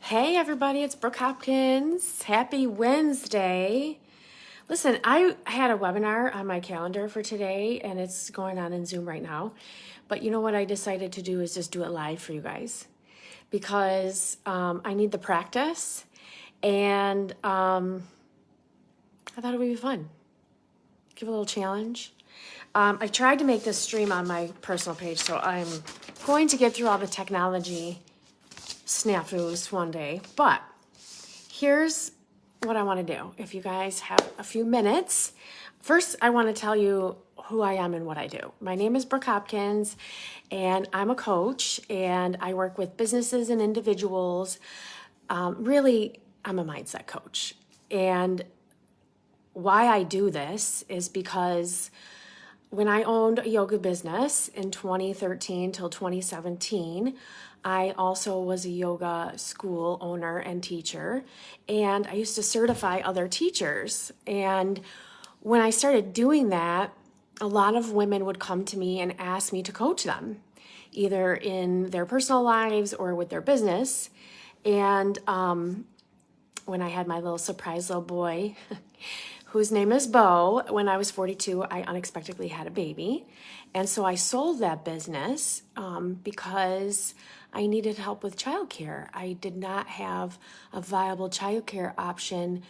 Hey everybody, it's Brooke Hopkins. Happy Wednesday. Listen, I had a webinar on my calendar for today and it's going on in Zoom right now. But you know what I decided to do is just do it live for you guys because I need the practice and I thought it would be fun. Give a little challenge. I tried to make this stream on my personal page, so I'm going to get through all the technology snafus one day, but here's what I want to do. If you guys have a few minutes, first I want to tell you who I am and what I do. My name is Brooke Hopkins, and I'm a coach, and I work with businesses and individuals. Really, I'm a mindset coach. And why I do this is because when I owned a yoga business in 2013 till 2017, I also was a yoga school owner and teacher, and I used to certify other teachers. And when I started doing that, a lot of women would come to me and ask me to coach them, either in their personal lives or with their business. And when I had my little surprise little boy, whose name is Bo, when I was 42, I unexpectedly had a baby. And so I sold that business because I needed help with childcare. I did not have a viable childcare option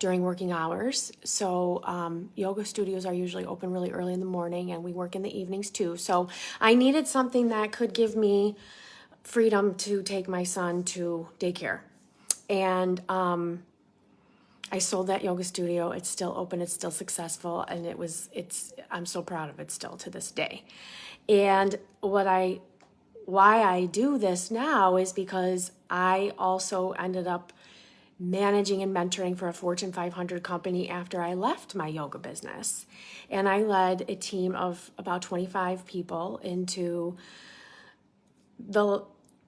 during working hours. So yoga studios are usually open really early in the morning, and we work in the evenings too. So I needed something that could give me freedom to take my son to daycare. And I sold that yoga studio. It's still open. It's still successful. And I'm so proud of it still to this day. And why I do this now is because I also ended up managing and mentoring for a Fortune 500 company after I left my yoga business. And I led a team of about 25 people into the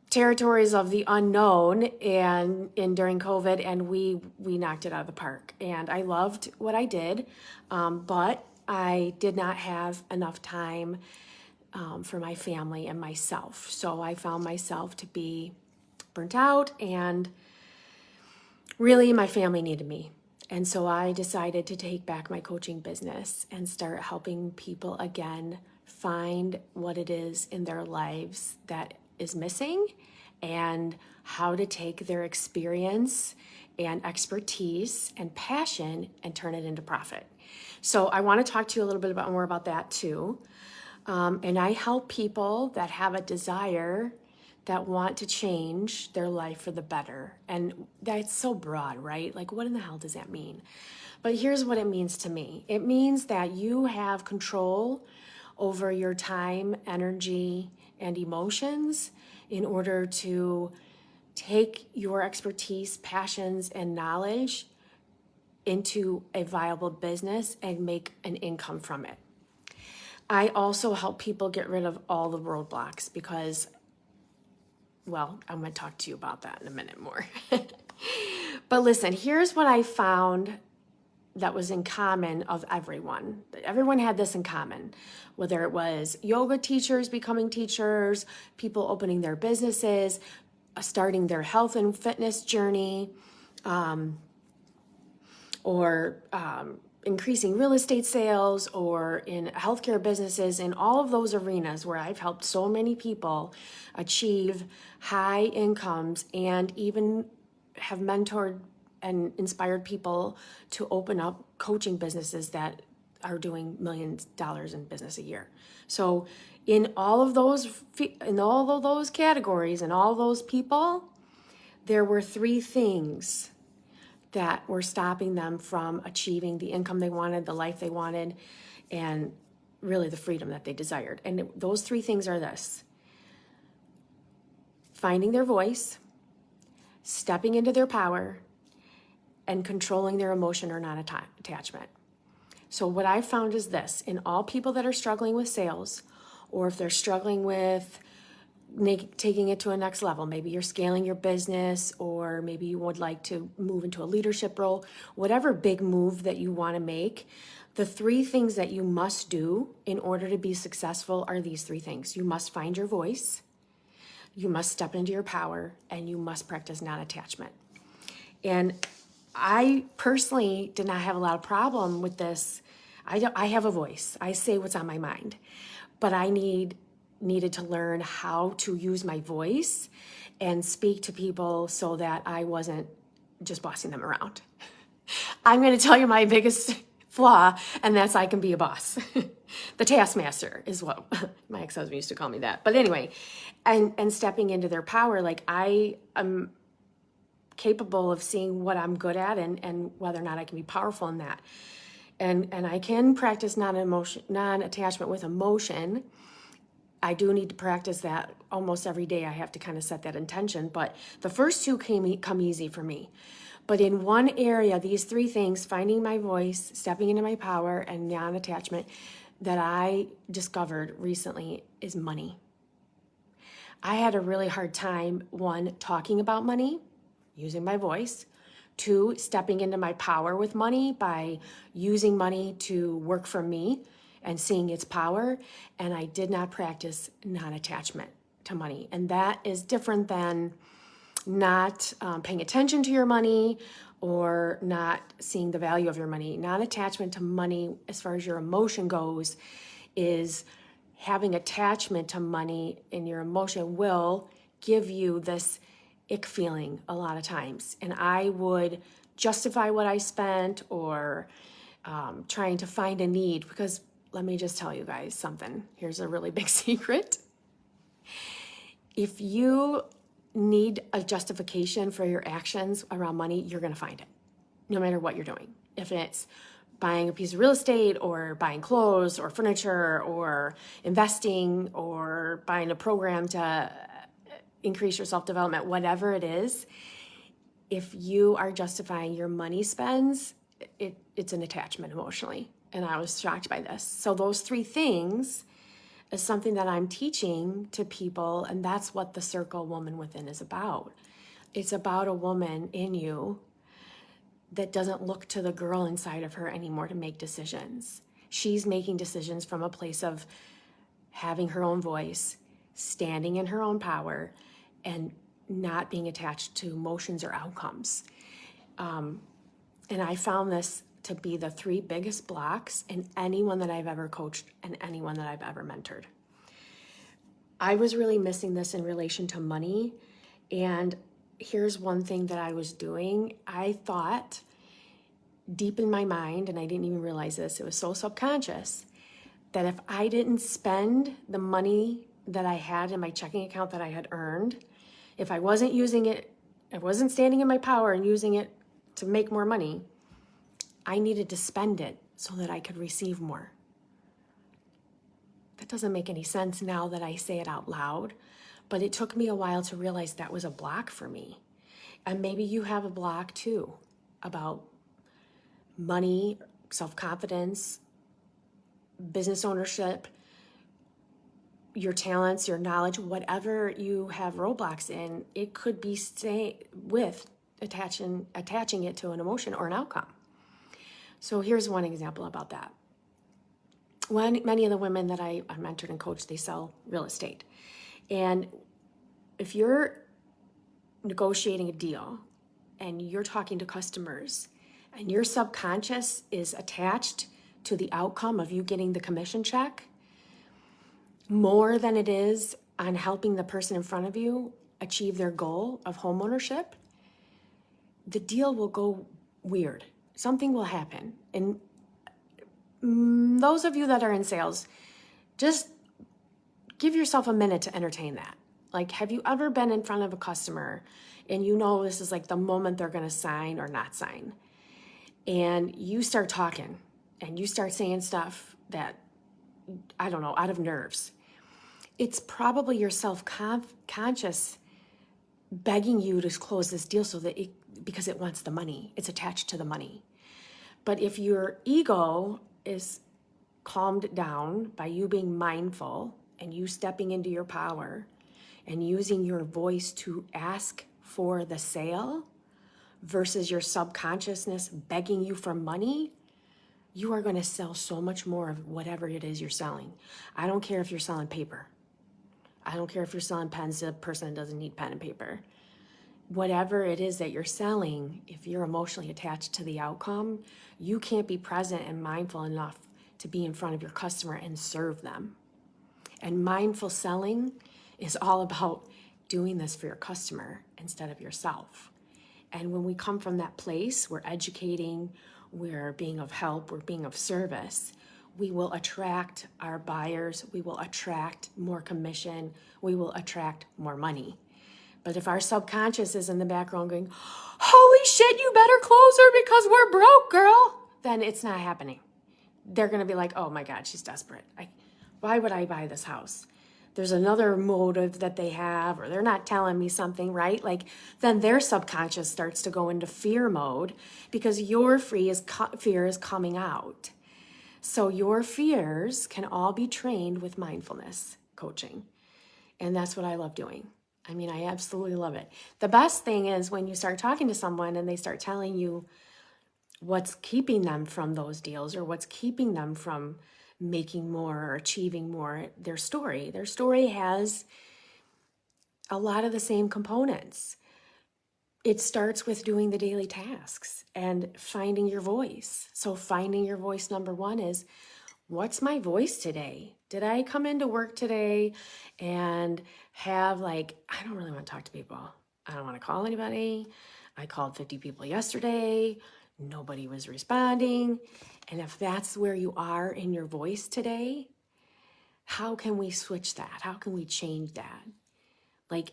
territories of the unknown and during COVID, and we knocked it out of the park. And I loved what I did, but I did not have enough time for my family and myself. So I found myself to be burnt out, and really my family needed me. And so I decided to take back my coaching business and start helping people again find what it is in their lives that is missing and how to take their experience and expertise and passion and turn it into profit. So I want to talk to you a little bit more about that too. And I help people that have a desire, that want to change their life for the better. And that's so broad, right? Like, what in the hell does that mean? But here's what it means to me. It means that you have control over your time, energy, and emotions in order to take your expertise, passions, and knowledge into a viable business and make an income from it. I also help people get rid of all the roadblocks because, well, I'm going to talk to you about that in a minute more. But listen, here's what I found that was in common of everyone. Everyone had this in common, whether it was yoga teachers becoming teachers, people opening their businesses, starting their health and fitness journey, or increasing real estate sales, or in healthcare businesses. In all of those arenas where I've helped so many people achieve high incomes and even have mentored and inspired people to open up coaching businesses that are doing millions of dollars in business a year. So in all of those categories and all those people, there were three things that were stopping them from achieving the income they wanted, the life they wanted, and really the freedom that they desired. And those three things are this: finding their voice, stepping into their power, and controlling their emotion or non-attachment. So what I found is this: in all people that are struggling with sales, or if they're struggling with taking it to a next level, maybe you're scaling your business, or maybe you would like to move into a leadership role, whatever big move that you want to make, the three things that you must do in order to be successful are these three things. You must find your voice. You must step into your power, and you must practice non-attachment. And I personally did not have a lot of problem with this. I have a voice. I say what's on my mind, but I needed to learn how to use my voice and speak to people so that I wasn't just bossing them around. I'm going to tell you my biggest flaw, and that's I can be a boss. The taskmaster is what my ex-husband used to call me that. But anyway, and stepping into their power, like I am capable of seeing what I'm good at and whether or not I can be powerful in that. And I can practice non-attachment with emotion. I do need to practice that almost every day. I have to kind of set that intention. But the first two come easy for me. But in one area, these three things, finding my voice, stepping into my power, and non-attachment, that I discovered recently is money. I had a really hard time, one, talking about money, using my voice. Two, stepping into my power with money by using money to work for me and seeing its power. And I did not practice non-attachment to money. And that is different than not paying attention to your money or not seeing the value of your money. Non-attachment to money, as far as your emotion goes, is having attachment to money, and your emotion will give you this ick feeling a lot of times. And I would justify what I spent or trying to find a need, because let me just tell you guys something. Here's a really big secret. If you need a justification for your actions around money, you're going to find it, no matter what you're doing. If it's buying a piece of real estate or buying clothes or furniture or investing or buying a program to increase your self-development, whatever it is, if you are justifying your money spends, it's an attachment emotionally. And I was shocked by this. So those three things is something that I'm teaching to people, and that's what the Circle Woman Within is about. It's about a woman in you that doesn't look to the girl inside of her anymore to make decisions. She's making decisions from a place of having her own voice, standing in her own power, and not being attached to emotions or outcomes. And I found this to be the three biggest blocks in anyone that I've ever coached and anyone that I've ever mentored. I was really missing this in relation to money. And here's one thing that I was doing. I thought deep in my mind, and I didn't even realize this, it was so subconscious, that if I didn't spend the money that I had in my checking account that I had earned, if I wasn't using it, I wasn't standing in my power and using it to make more money, I needed to spend it so that I could receive more. That doesn't make any sense now that I say it out loud, but it took me a while to realize that was a block for me. And maybe you have a block too about money, self-confidence, business ownership, your talents, your knowledge, whatever you have roadblocks in, it could be attaching it to an emotion or an outcome. So here's one example about that. Many of the women that I mentored and coached, they sell real estate. And if you're negotiating a deal and you're talking to customers and your subconscious is attached to the outcome of you getting the commission check more than it is on helping the person in front of you achieve their goal of home ownership, the deal will go weird. Something will happen. And those of you that are in sales, just give yourself a minute to entertain that. Like, have you ever been in front of a customer and you know this is like the moment they're going to sign or not sign? And you start talking and you start saying stuff that, I don't know, out of nerves. It's probably your self-conscious begging you to close this deal because it wants the money. It's attached to the money. But if your ego is calmed down by you being mindful and you stepping into your power and using your voice to ask for the sale versus your subconsciousness begging you for money, you are going to sell so much more of whatever it is you're selling. I don't care if you're selling paper. I don't care if you're selling pens to a person that doesn't need pen and paper. Whatever it is that you're selling, if you're emotionally attached to the outcome, you can't be present and mindful enough to be in front of your customer and serve them. And mindful selling is all about doing this for your customer instead of yourself. And when we come from that place, we're educating, we're being of help, we're being of service, we will attract our buyers, we will attract more commission, we will attract more money. But if our subconscious is in the background going, holy shit, you better close her because we're broke, girl, then it's not happening. They're going to be like, oh my God, she's desperate. Why would I buy this house? There's another motive that they have, or they're not telling me something, right? Like, then their subconscious starts to go into fear mode because your fear is coming out. So your fears can all be trained with mindfulness coaching. And that's what I love doing. I mean, I absolutely love it. The best thing is when you start talking to someone and they start telling you what's keeping them from those deals or what's keeping them from making more or achieving more, their story. Their story has a lot of the same components. It starts with doing the daily tasks and finding your voice. So finding your voice, number one, is what's my voice today? Did I come into work today and have I don't really want to talk to people. I don't want to call anybody. I called 50 people yesterday. Nobody was responding. And if that's where you are in your voice today, how can we switch that? How can we change that?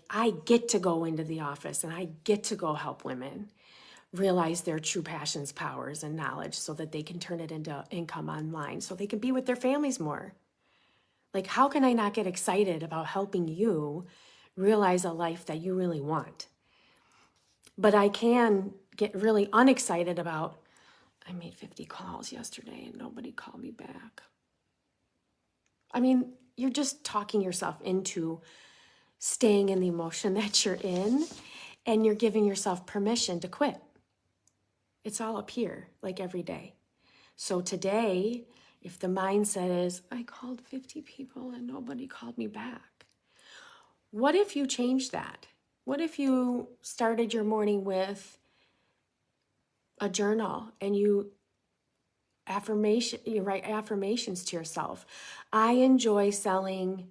I get to go into the office and I get to go help women realize their true passions, powers, and knowledge so that they can turn it into income online, so they can be with their families more. How can I not get excited about helping you realize a life that you really want? But I can get really unexcited about, I made 50 calls yesterday and nobody called me back. I mean, you're just talking yourself into staying in the emotion that you're in, and you're giving yourself permission to quit. It's all up here, every day. So today, if the mindset is, I called 50 people and nobody called me back, what if you changed that? What if you started your morning with a journal and you write affirmations to yourself? I enjoy selling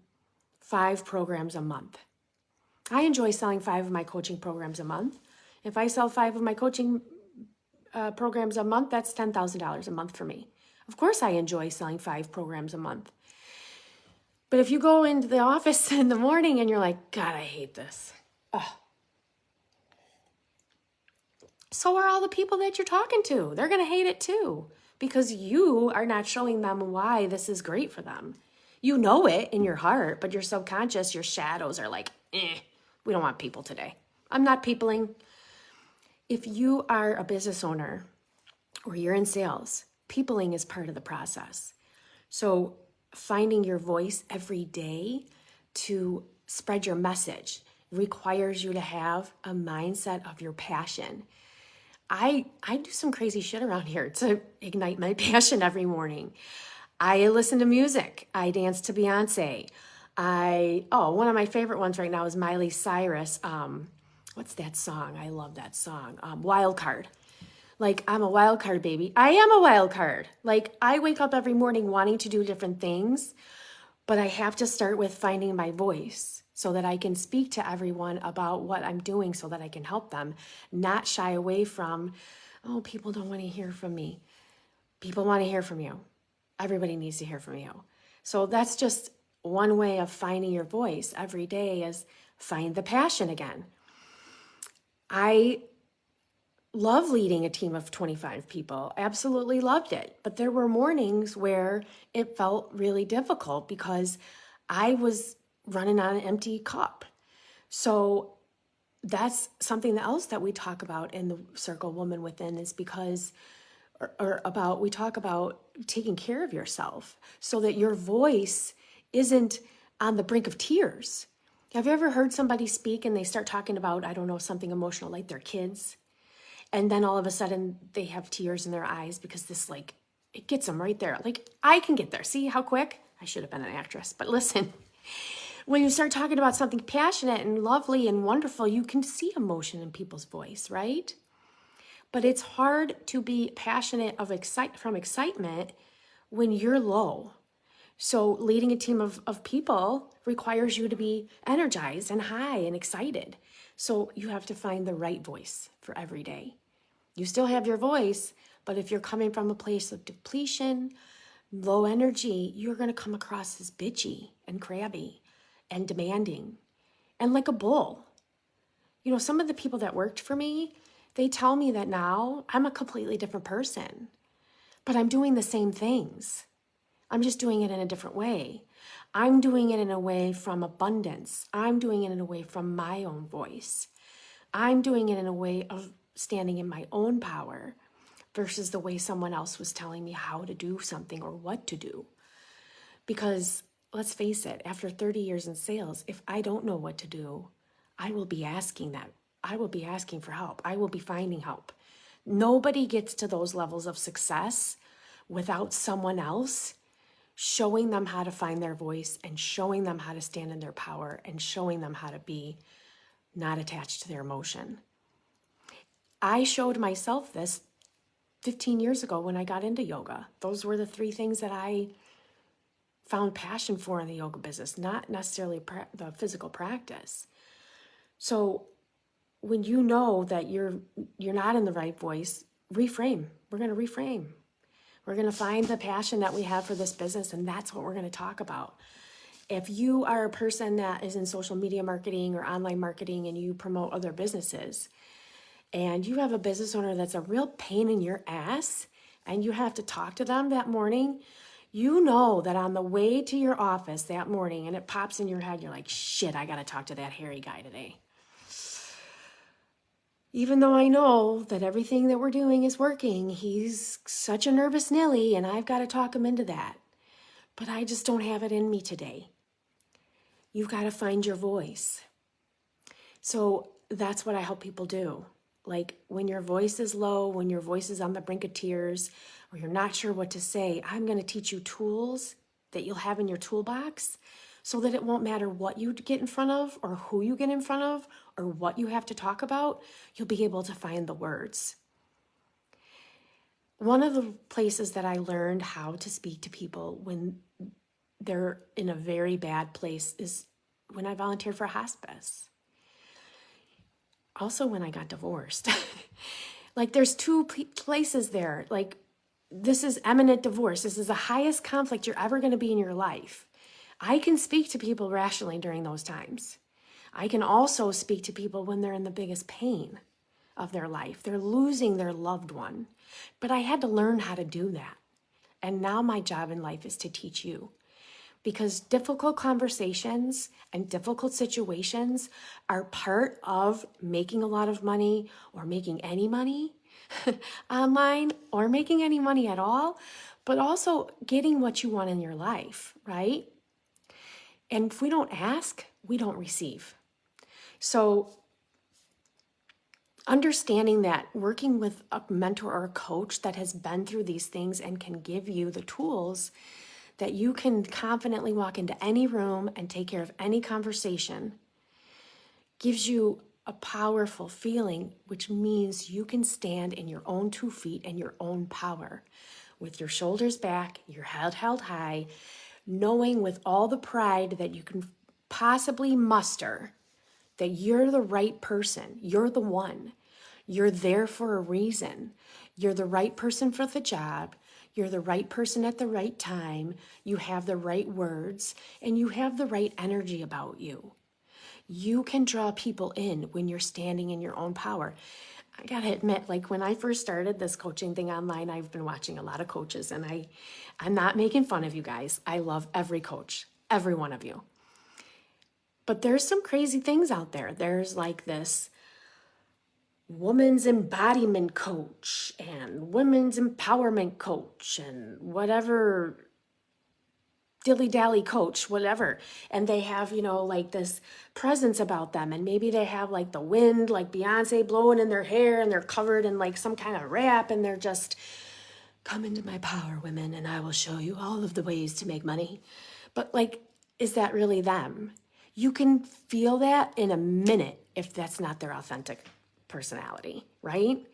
5 programs a month. I enjoy selling 5 of my coaching programs a month. If I sell 5 of my coaching programs a month, that's $10,000 a month for me. Of course I enjoy selling 5 programs a month. But if you go into the office in the morning and you're like, God, I hate this. Oh. So are all the people that you're talking to. They're going to hate it too, because you are not showing them why this is great for them. You know it in your heart, but your subconscious, your shadows are like, we don't want people today. I'm not peopling. If you are a business owner or you're in sales, peopling is part of the process. So finding your voice every day to spread your message requires you to have a mindset of your passion. I do some crazy shit around here to ignite my passion every morning. I listen to music. I dance to Beyonce. One of my favorite ones right now is Miley Cyrus. What's that song? I love that song. Wild Card. I'm a wild card baby. I am a wild card. I wake up every morning wanting to do different things, but I have to start with finding my voice so that I can speak to everyone about what I'm doing so that I can help them, not shy away from, people don't want to hear from me. People want to hear from you. Everybody needs to hear from you. So that's just one way of finding your voice every day, is find the passion again. I love leading a team of 25 people. Absolutely loved it. But there were mornings where it felt really difficult because I was running on an empty cup. So that's something else that we talk about in the Circle Woman Within, is because we talk about taking care of yourself so that your voice isn't on the brink of tears. Have you ever heard somebody speak and they start talking about, something emotional, like their kids? And then all of a sudden they have tears in their eyes because it gets them right there. I can get there. See how quick? I should have been an actress, but listen, When you start talking about something passionate and lovely and wonderful, you can see emotion in people's voice, right? But it's hard to be passionate from excitement when you're low. So leading a team of people requires you to be energized and high and excited. So you have to find the right voice for every day. You still have your voice, but if you're coming from a place of depletion, low energy, you're going to come across as bitchy and crabby and demanding and like a bull. You know, some of the people that worked for me, they tell me that now I'm a completely different person, but I'm doing the same things. I'm just doing it in a different way. I'm doing it in a way from abundance. I'm doing it in a way from my own voice. I'm doing it in a way of standing in my own power versus the way someone else was telling me how to do something or what to do. Because let's face it, after 30 years in sales, if I don't know what to do, I will be asking that. I will be asking for help. I will be finding help. Nobody gets to those levels of success without someone else showing them how to find their voice and showing them how to stand in their power and showing them how to be not attached to their emotion. I showed myself this 15 years ago when I got into yoga. Those were the 3 things that I found passion for in the yoga business, not necessarily the physical practice. So when you know that you're not in the right voice, reframe. We're going to reframe. We're going to find the passion that we have for this business, and that's what we're going to talk about. If you are a person that is in social media marketing or online marketing and you promote other businesses, and you have a business owner that's a real pain in your ass, and you have to talk to them that morning, you know that on the way to your office that morning, and it pops in your head, you're like, shit, I got to talk to that hairy guy today. Even though I know that everything that we're doing is working, he's such a nervous Nelly, and I've got to talk him into that. But I just don't have it in me today. You've got to find your voice. So that's what I help people do. Like when your voice is low, when your voice is on the brink of tears, or you're not sure what to say, I'm going to teach you tools that you'll have in your toolbox so that it won't matter what you get in front of or who you get in front of or what you have to talk about, you'll be able to find the words. One of the places that I learned how to speak to people when they're in a very bad place is when I volunteered for hospice. Also when I got divorced. Like there's 2 places there. Like this is imminent divorce. This is the highest conflict you're ever going to be in your life. I can speak to people rationally during those times. I can also speak to people when they're in the biggest pain of their life. They're losing their loved one. But I had to learn how to do that. And now my job in life is to teach you. Because difficult conversations and difficult situations are part of making a lot of money or making any money online or making any money at all, but also getting what you want in your life, right? And if we don't ask, we don't receive. So understanding that working with a mentor or a coach that has been through these things and can give you the tools that you can confidently walk into any room and take care of any conversation gives you a powerful feeling, which means you can stand in your own 2 feet and your own power with your shoulders back, your head held high, knowing with all the pride that you can possibly muster that you're the right person. You're the one. You're there for a reason. You're the right person for the job. You're the right person at the right time. You have the right words and you have the right energy about you. You can draw people in when you're standing in your own power. I gotta admit, like when I first started this coaching thing online, I've been watching a lot of coaches and I'm not making fun of you guys. I love every coach, every one of you. But there's some crazy things out there. There's like this woman's embodiment coach and women's empowerment coach and whatever dilly-dally coach, whatever. And they have, like this presence about them. And maybe they have like the wind, like Beyonce blowing in their hair and they're covered in like some kind of wrap and they're just, come into my power, women, and I will show you all of the ways to make money. But like, is that really them? You can feel that in a minute if that's not their authentic personality, right?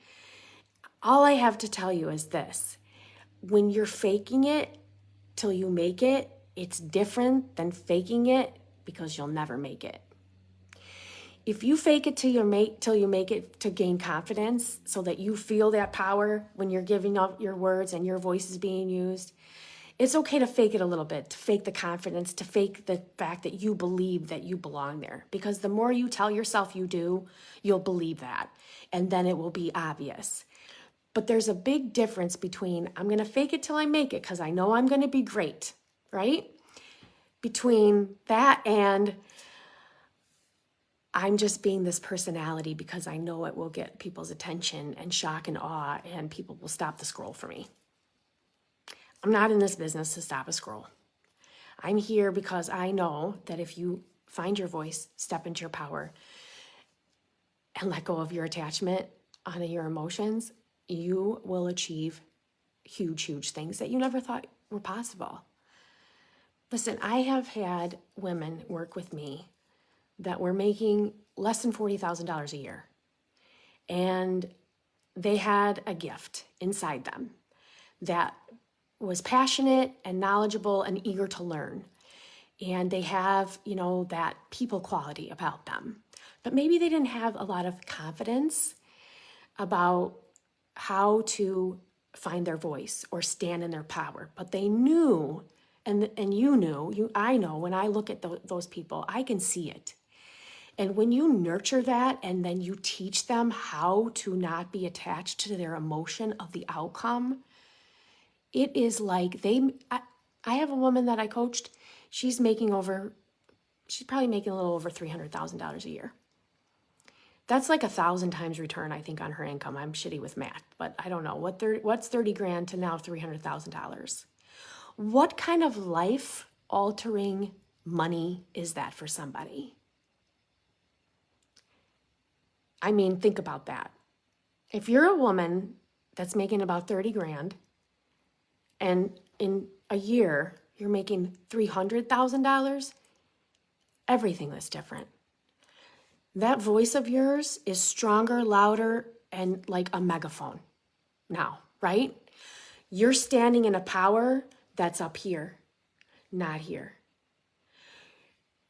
All I have to tell you is this. When you're faking it till you make it, it's different than faking it because you'll never make it. If you fake it till you make it to gain confidence so that you feel that power when you're giving up your words and your voice is being used, it's okay to fake it a little bit, to fake the confidence, to fake the fact that you believe that you belong there. Because the more you tell yourself you do, you'll believe that. And then it will be obvious. But there's a big difference between I'm going to fake it till I make it because I know I'm going to be great, right? Between that and I'm just being this personality because I know it will get people's attention and shock and awe, and people will stop the scroll for me. I'm not in this business to stop a scroll. I'm here because I know that if you find your voice, step into your power, and let go of your attachment on your emotions, you will achieve huge, huge things that you never thought were possible. Listen, I have had women work with me that were making less than $40,000 a year. And they had a gift inside them that was passionate and knowledgeable and eager to learn. And they have, that people quality about them. But maybe they didn't have a lot of confidence about how to find their voice or stand in their power. But they knew, and you knew, I know when I look at those people, I can see it. And when you nurture that and then you teach them how to not be attached to their emotion of the outcome, it is like I have a woman that I coached. She's probably making a little over $300,000 a year. That's like 1,000 times return, I think, on her income. I'm shitty with math, but I don't know. What's 30 grand to now $300,000? What kind of life altering money is that for somebody? I mean, think about that. If you're a woman that's making about 30 grand and in a year you're making $300,000, everything is different. That voice of yours is stronger, louder, and like a megaphone now, right? You're standing in a power that's up here, not here.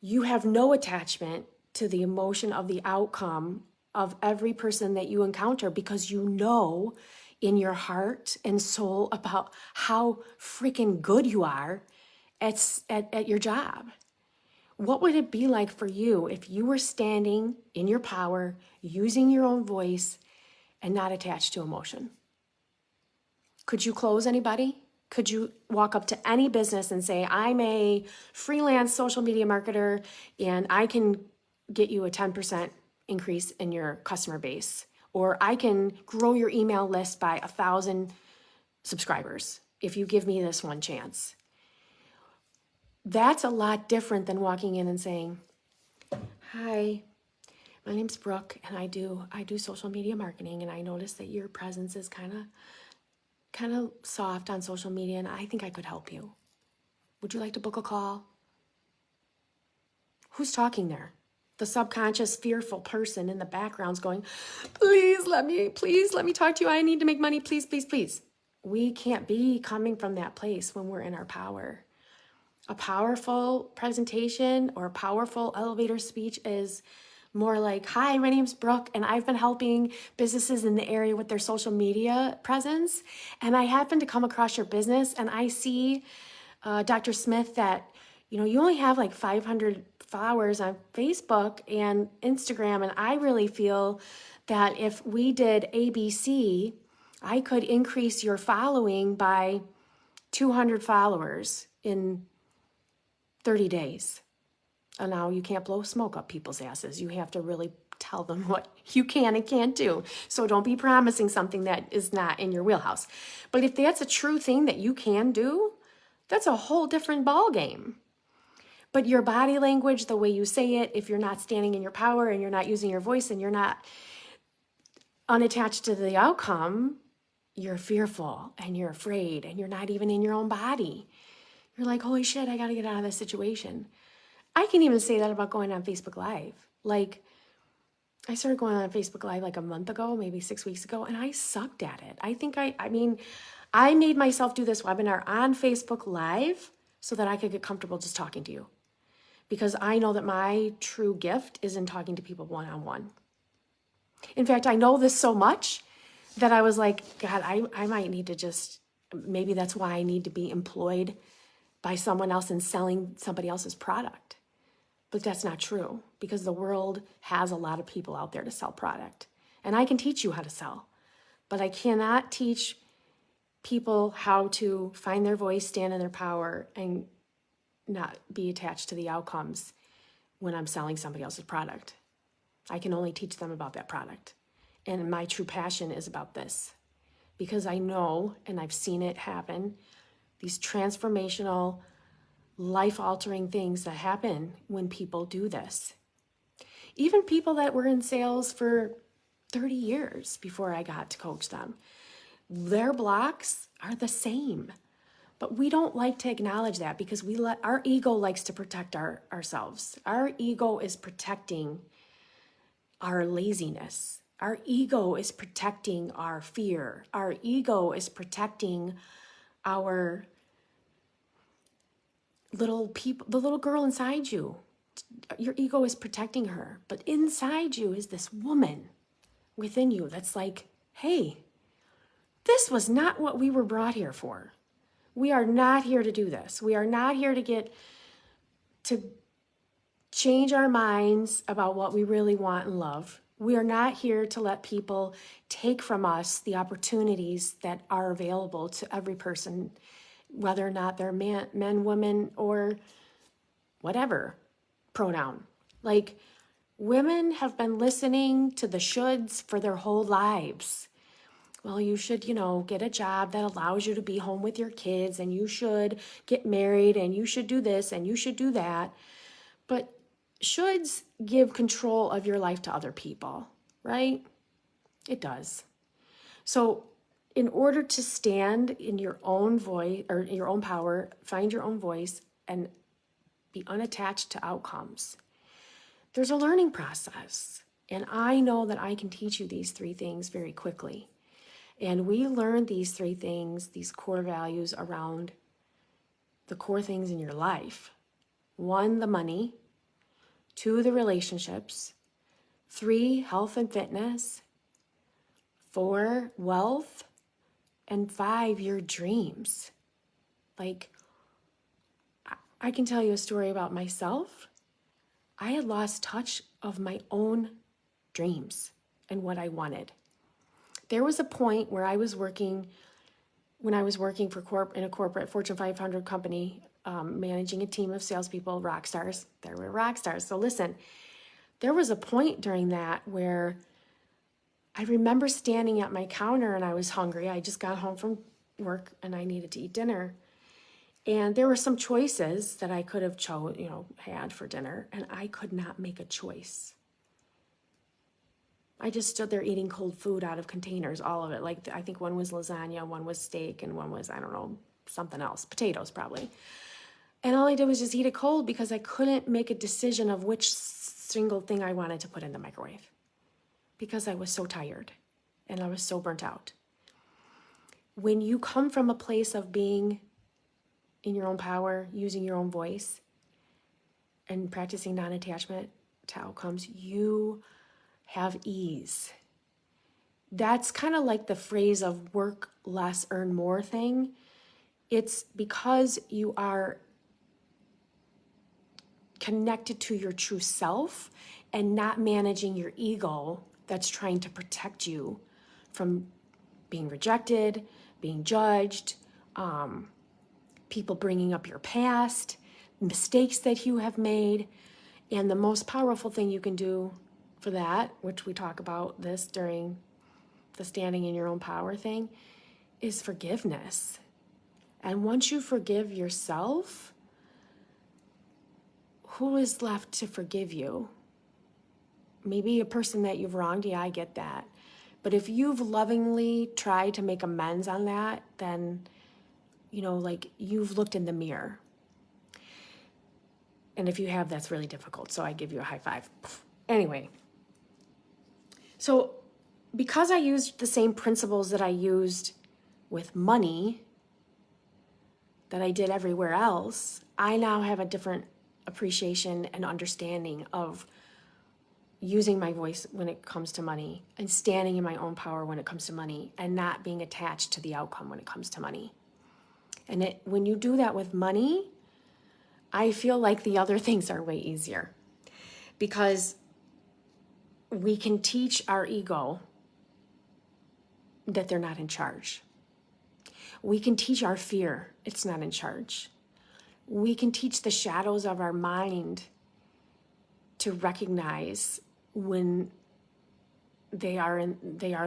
You have no attachment to the emotion of the outcome of every person that you encounter because you know in your heart and soul about how freaking good you are at your job. What would it be like for you if you were standing in your power, using your own voice, and not attached to emotion? Could you close anybody? Could you walk up to any business and say, I'm a freelance social media marketer and I can get you a 10% increase in your customer base, or I can grow your email list by 1,000 subscribers if you give me this one chance? That's a lot different than walking in and saying, hi, my name's Brooke and I do social media marketing, and I noticed that your presence is kind of soft on social media and I think I could help you. Would you like to book a call? Who's talking there? The subconscious, fearful person in the background's going, please let me talk to you. I need to make money. Please, please, please. We can't be coming from that place when we're in our power. A powerful presentation or a powerful elevator speech is more like, hi, my name's Brooke, and I've been helping businesses in the area with their social media presence. And I happen to come across your business, and I see, Dr. Smith, that you only have like 500 followers on Facebook and Instagram, and I really feel that if we did ABC, I could increase your following by 200 followers in 30 days. And now you can't blow smoke up people's asses. You have to really tell them what you can and can't do. So don't be promising something that is not in your wheelhouse. But if that's a true thing that you can do, that's a whole different ball game. But your body language, the way you say it, if you're not standing in your power and you're not using your voice and you're not unattached to the outcome, you're fearful and you're afraid and you're not even in your own body. You're like, holy shit, I got to get out of this situation. I can even say that about going on Facebook Live. Like, I started going on Facebook Live like a month ago, maybe 6 weeks ago, and I sucked at it. I made myself do this webinar on Facebook Live so that I could get comfortable just talking to you. Because I know that my true gift is in talking to people one-on-one. In fact, I know this so much that I was like, God, I might need to just, maybe that's why I need to be employed by someone else and selling somebody else's product. But that's not true, because the world has a lot of people out there to sell product. And I can teach you how to sell, but I cannot teach people how to find their voice, stand in their power, and not be attached to the outcomes when I'm selling somebody else's product. I can only teach them about that product. And my true passion is about this, because I know, and I've seen it happen, these transformational, life-altering things that happen when people do this. Even people that were in sales for 30 years before I got to coach them, their blocks are the same. But we don't like to acknowledge that, because our ego likes to protect ourselves. Our ego is protecting our laziness. Our ego is protecting our fear. Our ego is protecting our little people, the little girl inside you. Your ego is protecting her, but inside you is this woman within you that's like, hey, this was not what we were brought here for. We are not here to do this. We are not here to change our minds about what we really want and love. We are not here to let people take from us the opportunities that are available to every person, whether or not they're men, women, or whatever pronoun. Like, women have been listening to the shoulds for their whole lives. Well, you should, get a job that allows you to be home with your kids, and you should get married, and you should do this, and you should do that. But shoulds give control of your life to other people, right? It does. So in order to stand in your own voice or your own power, find your own voice and be unattached to outcomes, there's a learning process. And I know that I can teach you these 3 things very quickly. And we learn these 3 things, these core values, around the core things in your life. 1, the money. 2, the relationships. 3, health and fitness. 4, wealth. And 5, your dreams. Like, I can tell you a story about myself. I had lost touch of my own dreams and what I wanted. There was a point where when I was working in a corporate Fortune 500 company, managing a team of salespeople, rock stars. They were rock stars. So listen, there was a point during that where I remember standing at my counter and I was hungry. I just got home from work and I needed to eat dinner. And there were some choices that I could have had for dinner, and I could not make a choice. I just stood there eating cold food out of containers, all of it. Like, I think one was lasagna, one was steak, and one was, I don't know, something else, potatoes probably. And all I did was just eat it cold because I couldn't make a decision of which single thing I wanted to put in the microwave, because I was so tired and I was so burnt out. When you come from a place of being in your own power, using your own voice, and practicing non-attachment to outcomes, you have ease. That's kind of like the phrase of work less, earn more thing. It's because you are connected to your true self and not managing your ego that's trying to protect you from being rejected, being judged, people bringing up your past, mistakes that you have made. And the most powerful thing you can do for that, which we talk about this during the standing in your own power thing, is forgiveness. And once you forgive yourself, who is left to forgive you? Maybe a person that you've wronged. Yeah, I get that. But if you've lovingly tried to make amends on that, then, you've looked in the mirror. And if you have, that's really difficult. So I give you a high five. Anyway, so because I used the same principles that I used with money that I did everywhere else, I now have a different appreciation and understanding of using my voice when it comes to money and standing in my own power when it comes to money and not being attached to the outcome when it comes to money. And when you do that with money, I feel like the other things are way easier because we can teach our ego that they're not in charge. We can teach our fear it's not in charge. We can teach the shadows of our mind to recognize when they are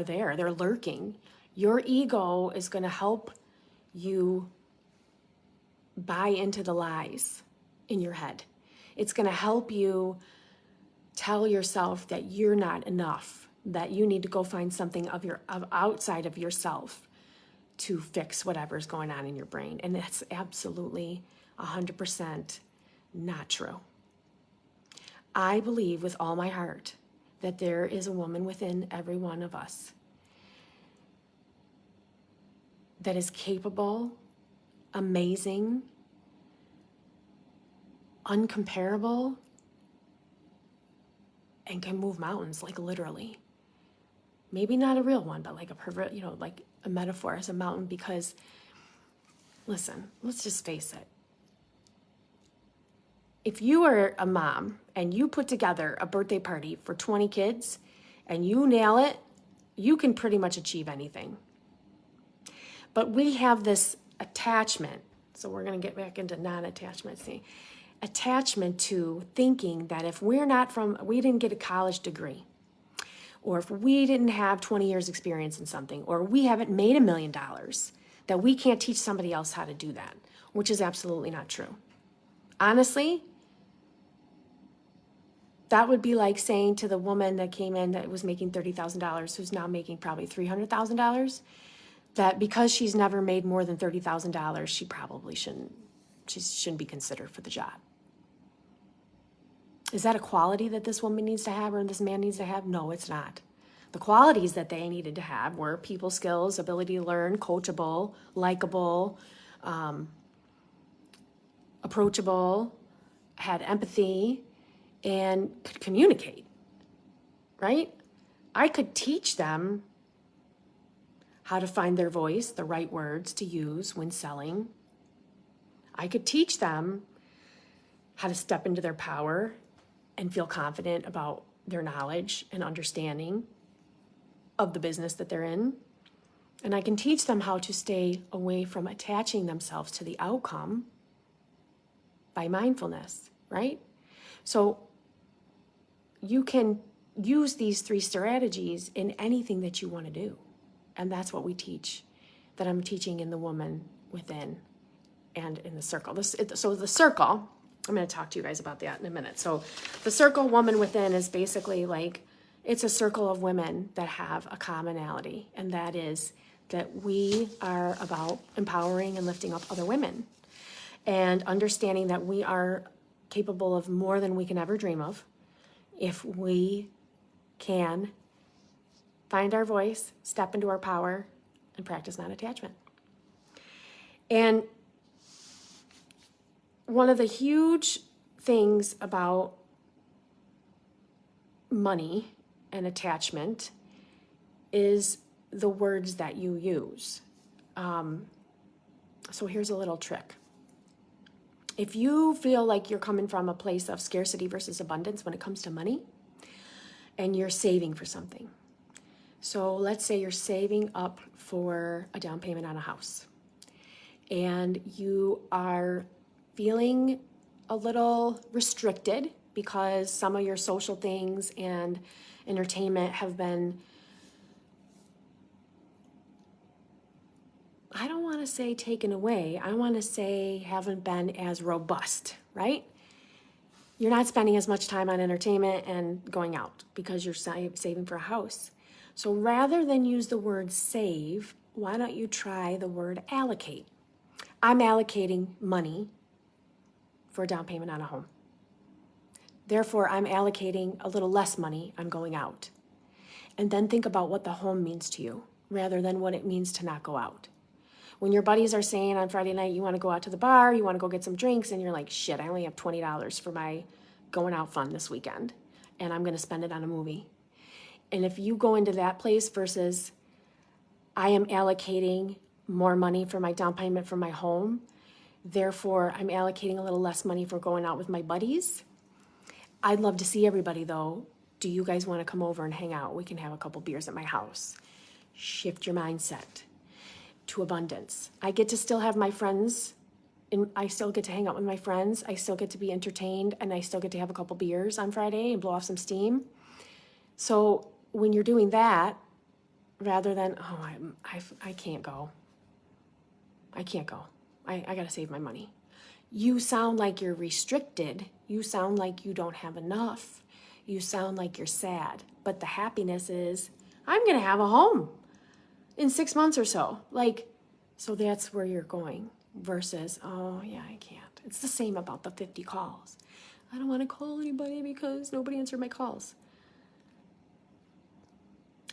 there, they're lurking. Your ego is going to help you buy into the lies in your head. It's going to help you tell yourself that you're not enough, that you need to go find something of outside of yourself to fix whatever's going on in your brain. And that's absolutely 100% not true. I believe with all my heart that there is a woman within every one of us that is capable, amazing, uncomparable, and can move mountains, like literally. Maybe not a real one, but like like a metaphor as a mountain, because listen, let's just face it. If you are a mom and you put together a birthday party for 20 kids and you nail it, you can pretty much achieve anything. But we have this attachment. So we're going to get back into non-attachment. See, attachment to thinking that if we didn't get a college degree, or if we didn't have 20 years experience in something, or we haven't made $1 million, that we can't teach somebody else how to do that, which is absolutely not true. Honestly, that would be like saying to the woman that came in that was making $30,000, who's now making probably $300,000, that because she's never made more than $30,000, she probably shouldn't be considered for the job. Is that a quality that this woman needs to have or this man needs to have? No, it's not. The qualities that they needed to have were people skills, ability to learn, coachable, likable, approachable, had empathy, and could communicate, right? I could teach them how to find their voice, the right words to use when selling. I could teach them how to step into their power and feel confident about their knowledge and understanding of the business that they're in. And I can teach them how to stay away from attaching themselves to the outcome by mindfulness, right? So you can use these 3 strategies in anything that you want to do. And that's what we teach, that I'm teaching in the woman within and in the circle. So the circle, I'm going to talk to you guys about that in a minute. So the circle, woman within, is basically like, it's a circle of women that have a commonality, and that is that we are about empowering and lifting up other women and understanding that we are capable of more than we can ever dream of if we can find our voice, step into our power, and practice non-attachment. And one of the huge things about money and attachment is the words that you use. So here's a little trick. If you feel like you're coming from a place of scarcity versus abundance when it comes to money, and you're saving for something. So let's say you're saving up for a down payment on a house, and you are feeling a little restricted because some of your social things and entertainment have been, I don't want to say taken away, I want to say haven't been as robust, right? You're not spending as much time on entertainment and going out because you're saving for a house. So rather than use the word save, why don't you try the word allocate? I'm allocating money for a down payment on a home. Therefore, I'm allocating a little less money on going out. And then think about what the home means to you rather than what it means to not go out. When your buddies are saying on Friday night, you want to go out to the bar, you want to go get some drinks, and you're like, shit, I only have $20 for my going out fun this weekend, and I'm going to spend it on a movie. And if you go into that place versus I am allocating more money for my down payment for my home, therefore I'm allocating a little less money for going out with my buddies. I'd love to see everybody though. Do you guys want to come over and hang out? We can have a couple beers at my house. Shift your mindset to abundance. I get to still have my friends, and I still get to hang out with my friends. I still get to be entertained, and I still get to have a couple beers on Friday and blow off some steam. So when you're doing that, rather than, oh, I can't go. I can't go. I got to save my money. You sound like you're restricted. You sound like you don't have enough. You sound like you're sad. But the happiness is, I'm going to have a home in 6 months or so. So that's where you're going versus, oh, yeah, I can't. It's the same about the 50 calls. I don't want to call anybody because nobody answered my calls.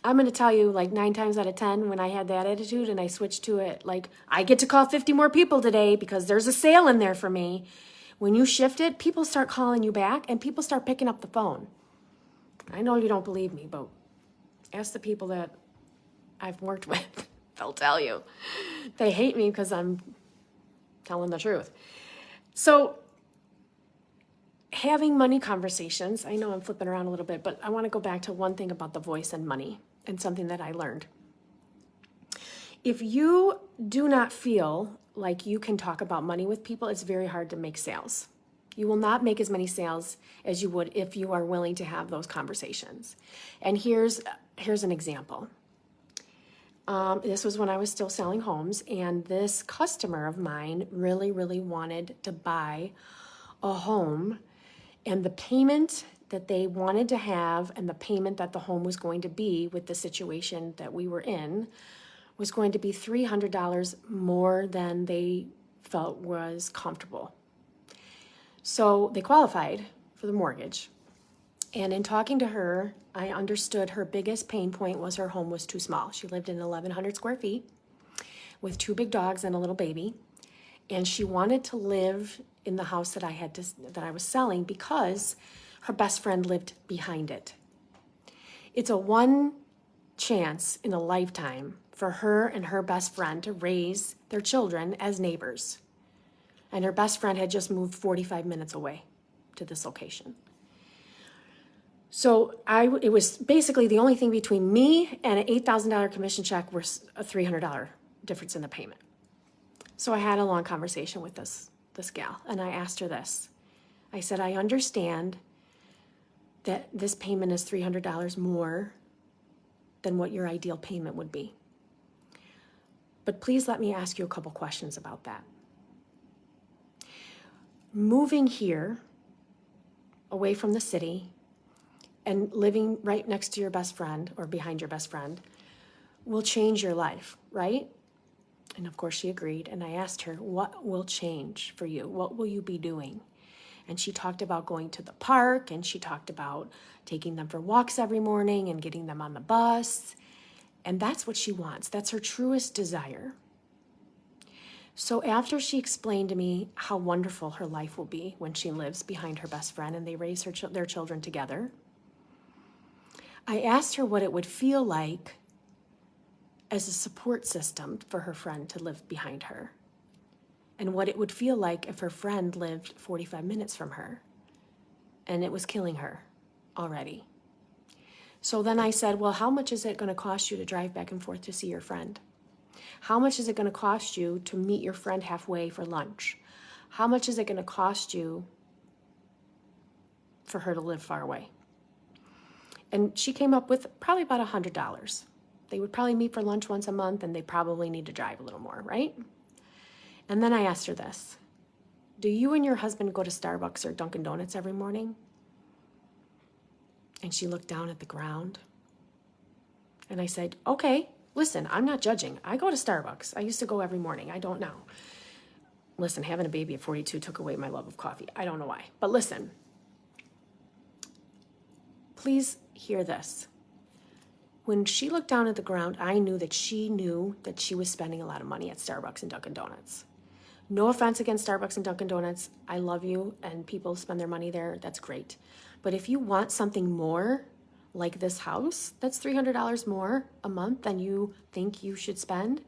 I'm going to tell you 9 times out of 10 when I had that attitude and I switched to it, I get to call 50 more people today because there's a sale in there for me. When you shift it, people start calling you back and people start picking up the phone. I know you don't believe me, but ask the people that I've worked with. They'll tell you. They hate me because I'm telling the truth. So having money conversations, I know I'm flipping around a little bit, but I want to go back to one thing about the voice and money and something that I learned. If you do not feel like you can talk about money with people, it's very hard to make sales. You will not make as many sales as you would if you are willing to have those conversations. And here's an example. This was when I was still selling homes, and this customer of mine really, really wanted to buy a home, and the payment that they wanted to have and the payment that the home was going to be with the situation that we were in was going to be $300 more than they felt was comfortable. So they qualified for the mortgage. And in talking to her, I understood her biggest pain point was her home was too small. She lived in 1,100 square feet with 2 big dogs and a little baby. And she wanted to live in the house that I was selling because her best friend lived behind it. It's a one chance in a lifetime for her and her best friend to raise their children as neighbors. And her best friend had just moved 45 minutes away to this location. So it was basically the only thing between me and an $8,000 commission check was a $300 difference in the payment. So I had a long conversation with this gal, and I asked her this. I said, I understand that this payment is $300 more than what your ideal payment would be. But please let me ask you a couple questions about that. Moving here, away from the city, and living right next to your best friend or behind your best friend will change your life, right? And of course she agreed. And I asked her, what will change for you? What will you be doing? And she talked about going to the park, and she talked about taking them for walks every morning and getting them on the bus. And that's what she wants. That's her truest desire. So after she explained to me how wonderful her life will be when she lives behind her best friend and they raise their children together, I asked her what it would feel like as a support system for her friend to live behind her, and what it would feel like if her friend lived 45 minutes from her, and it was killing her already. So then I said, well, how much is it going to cost you to drive back and forth to see your friend? How much is it going to cost you to meet your friend halfway for lunch? How much is it going to cost you for her to live far away? And she came up with probably about $100. They would probably meet for lunch once a month, and they probably need to drive a little more, right? And then I asked her this. Do you and your husband go to Starbucks or Dunkin' Donuts every morning? And she looked down at the ground. And I said, okay, listen, I'm not judging. I go to Starbucks. I used to go every morning. I don't now. Listen, having a baby at 42 took away my love of coffee. I don't know why. But listen, Please hear this. When she looked down at the ground, I knew that she was spending a lot of money at Starbucks and Dunkin' Donuts. No offense against Starbucks and Dunkin' Donuts. I love you, and people spend their money there. That's great. But if you want something more, like this house, that's $300 more a month than you think you should spend,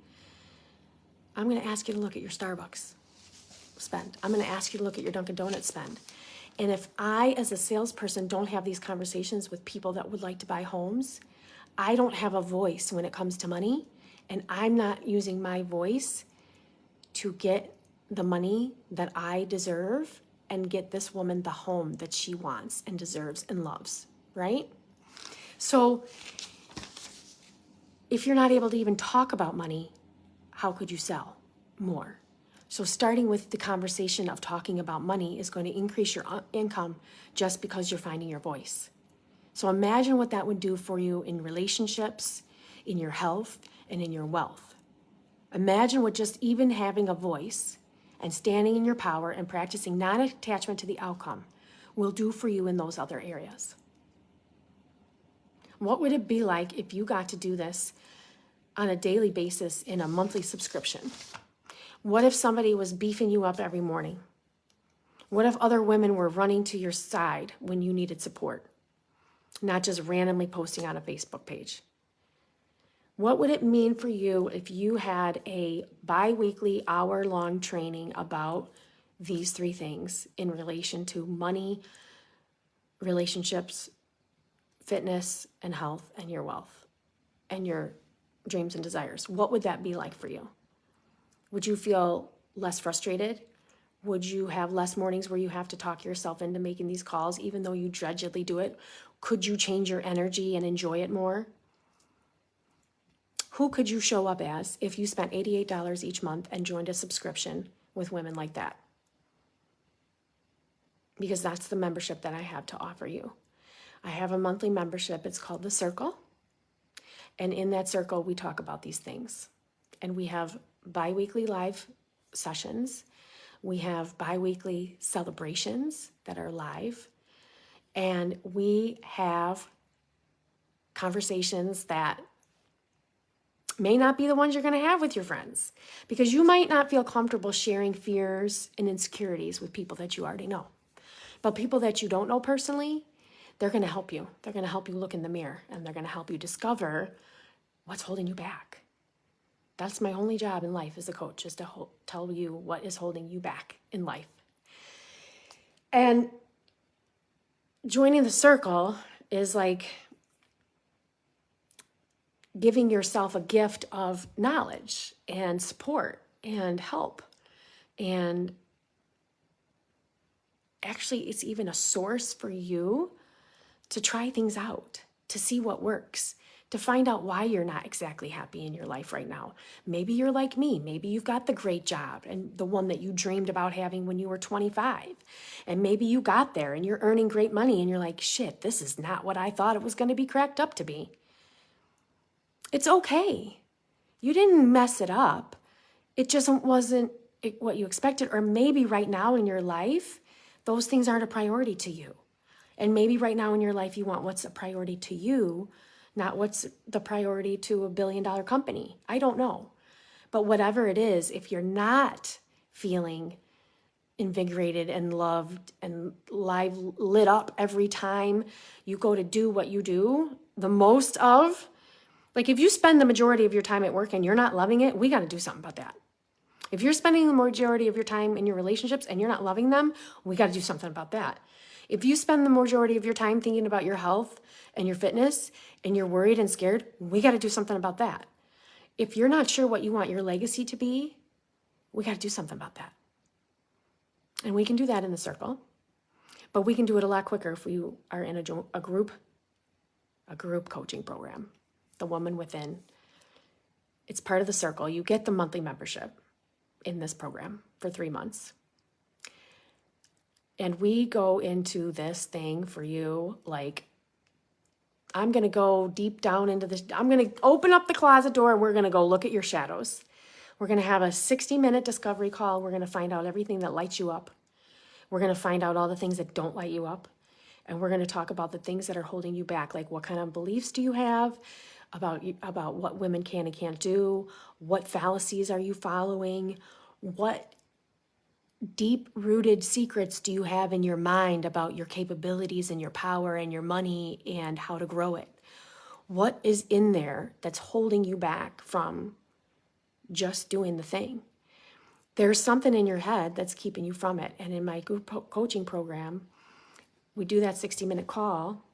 I'm going to ask you to look at your Starbucks spend. I'm going to ask you to look at your Dunkin' Donuts spend. And if I, as a salesperson, don't have these conversations with people that would like to buy homes, I don't have a voice when it comes to money, and I'm not using my voice to get the money that I deserve and get this woman the home that she wants and deserves and loves, right? So if you're not able to even talk about money, how could you sell more? So starting with the conversation of talking about money is going to increase your income just because you're finding your voice. So imagine what that would do for you in relationships, in your health, and in your wealth. Imagine what just even having a voice and standing in your power and practicing non-attachment to the outcome will do for you in those other areas. What would it be like if you got to do this on a daily basis in a monthly subscription? What if somebody was beefing you up every morning? What if other women were running to your side when you needed support, not just randomly posting on a Facebook page? What would it mean for you if you had a bi-weekly hour-long training about these three things in relation to money, relationships, fitness, and health, and your wealth, and your dreams and desires? What would that be like for you? Would you feel less frustrated? Would you have less mornings where you have to talk yourself into making these calls, even though you drudgedly do it? Could you change your energy and enjoy it more? Who could you show up as if you spent $88 each month and joined a subscription with women like that? Because that's the membership that I have to offer you. I have a monthly membership. It's called The Circle. And in that circle, we talk about these things. And we have bi-weekly live sessions. We have bi-weekly celebrations that are live. And we have conversations that may not be the ones you're going to have with your friends, because you might not feel comfortable sharing fears and insecurities with people that you already know. But people that you don't know personally, they're going to help you. They're going to help you look in the mirror, and they're going to help you discover what's holding you back. That's my only job in life as a coach, is to tell you what is holding you back in life. And joining the circle is like giving yourself a gift of knowledge and support and help. And actually, it's even a source for you to try things out, to see what works, to find out why you're not exactly happy in your life right now. Maybe you're like me. Maybe you've got the great job and the one that you dreamed about having when you were 25. And maybe you got there and you're earning great money and you're like, shit, this is not what I thought it was going to be cracked up to be. It's okay. You didn't mess it up. It just wasn't what you expected. Or maybe right now in your life, those things aren't a priority to you. And maybe right now in your life, you want what's a priority to you, not what's the priority to $1 billion company. I don't know. But whatever it is, if you're not feeling invigorated and loved and lit up every time you go to do what you do, the most of, like if you spend the majority of your time at work and you're not loving it, we got to do something about that. If you're spending the majority of your time in your relationships and you're not loving them, we got to do something about that. If you spend the majority of your time thinking about your health and your fitness and you're worried and scared, we got to do something about that. If you're not sure what you want your legacy to be, we got to do something about that. And we can do that in the circle, but we can do it a lot quicker if we are in a group coaching program. The Woman Within. It's part of the circle. You get the monthly membership in this program for 3 months. And we go into this thing for you like, I'm going to go deep down into this. I'm going to open up the closet door and we're going to go look at your shadows. We're going to have a 60-minute discovery call. We're going to find out everything that lights you up. We're going to find out all the things that don't light you up. And we're going to talk about the things that are holding you back, like what kind of beliefs do you have about what women can and can't do, what fallacies are you following, what deep-rooted secrets do you have in your mind about your capabilities and your power and your money and how to grow it? What is in there that's holding you back from just doing the thing? There's something in your head that's keeping you from it. And in my group coaching program, we do that 60-minute call,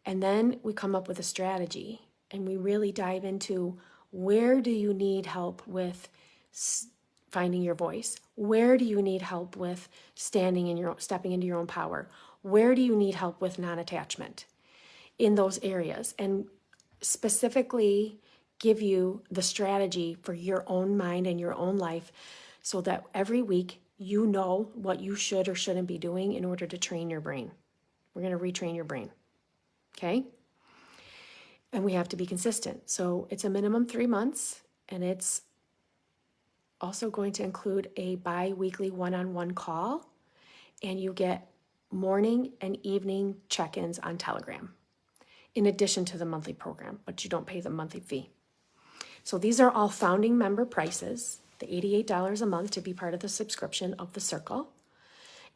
and then we come up with a strategy, and we really dive into where do you need help with finding your voice? Where do you need help with stepping into your own power? Where do you need help with non-attachment in those areas? And specifically give you the strategy for your own mind and your own life so that every week you know what you should or shouldn't be doing in order to train your brain. We're going to retrain your brain. Okay? And we have to be consistent. So it's a minimum 3 months, and it's also going to include a bi-weekly one-on-one call, and you get morning and evening check-ins on Telegram, in addition to the monthly program, but you don't pay the monthly fee. So these are all founding member prices, the $88 a month to be part of the subscription of the Circle.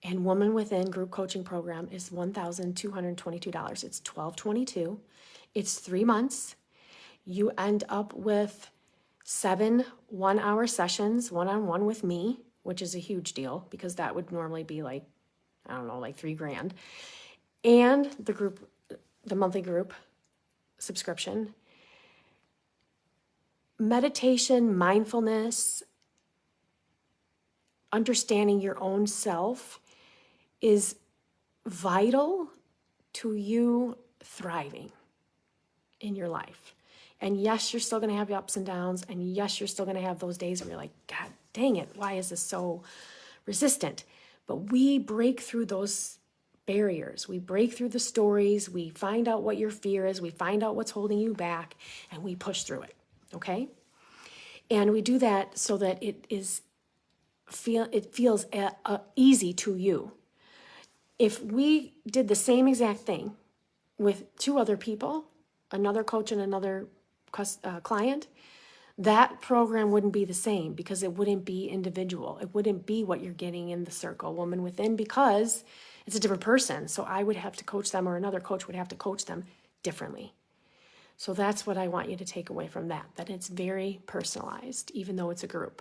And Woman Within group coaching program is $1,222. It's $1,222. It's 3 months. You end up with 7 one-hour sessions, one-on-one with me, which is a huge deal because that would normally be like, I don't know, like $3,000. And the monthly group subscription. Meditation, mindfulness, understanding your own self is vital to you thriving in your life. And yes, you're still going to have your ups and downs. And yes, you're still going to have those days where you're like, God dang it, why is this so resistant? But we break through those barriers. We break through the stories. We find out what your fear is. We find out what's holding you back, and we push through it. Okay? And we do that so that it feels easy to you. If we did the same exact thing with 2 other people, another coach and another client, that program wouldn't be the same because it wouldn't be individual. It wouldn't be what you're getting in the Circle Woman Within because it's a different person. So I would have to coach them, or another coach would have to coach them differently. So that's what I want you to take away from that it's very personalized, even though it's a group.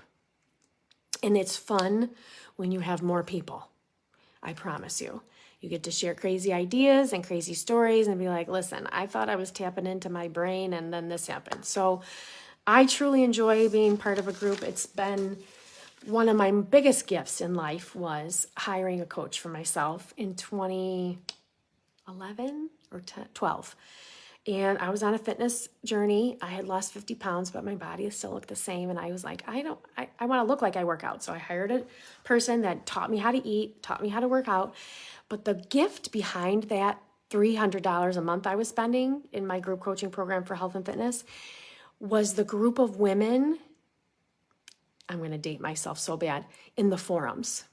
And it's fun when you have more people. I promise you. You get to share crazy ideas and crazy stories and be like, listen, I thought I was tapping into my brain and then this happened. So I truly enjoy being part of a group. It's been one of my biggest gifts in life was hiring a coach for myself in 2011 or 12. And I was on a fitness journey. I had lost 50 pounds, but my body still looked the same. And I was like, I want to look like I work out. So I hired a person that taught me how to eat, taught me how to work out. But the gift behind that $300 a month I was spending in my group coaching program for health and fitness was the group of women, I'm going to date myself so bad, in the forums.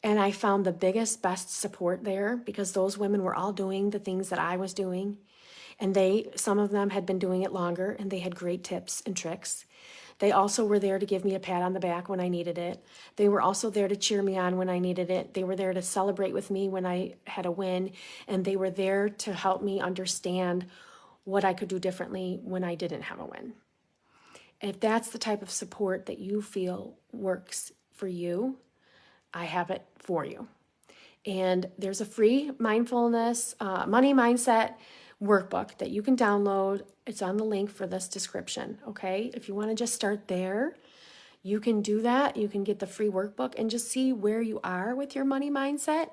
And I found the best support there because those women were all doing the things that I was doing. And some of them had been doing it longer, and they had great tips and tricks. They also were there to give me a pat on the back when I needed it. They were also there to cheer me on when I needed it. They were there to celebrate with me when I had a win, and they were there to help me understand what I could do differently when I didn't have a win. If that's the type of support that you feel works for you, I have it for you. And there's a free mindfulness, money mindset workbook that you can download. It's on the link for this description, okay? If you want to just start there, you can do that. You can get the free workbook and just see where you are with your money mindset.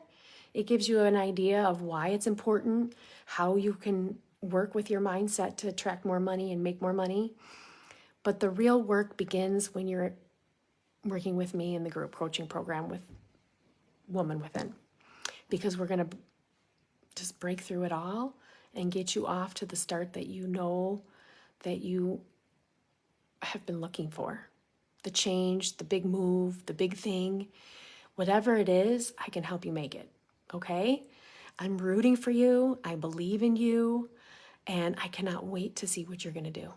It gives you an idea of why it's important, how you can work with your mindset to attract more money and make more money. But the real work begins when you're working with me in the group coaching program with Woman Within, because we're going to just break through it all and get you off to the start that you know that you have been looking for. The change, the big move, the big thing, whatever it is, I can help you make it, okay? I'm rooting for you. I believe in you. And I cannot wait to see what you're going to do.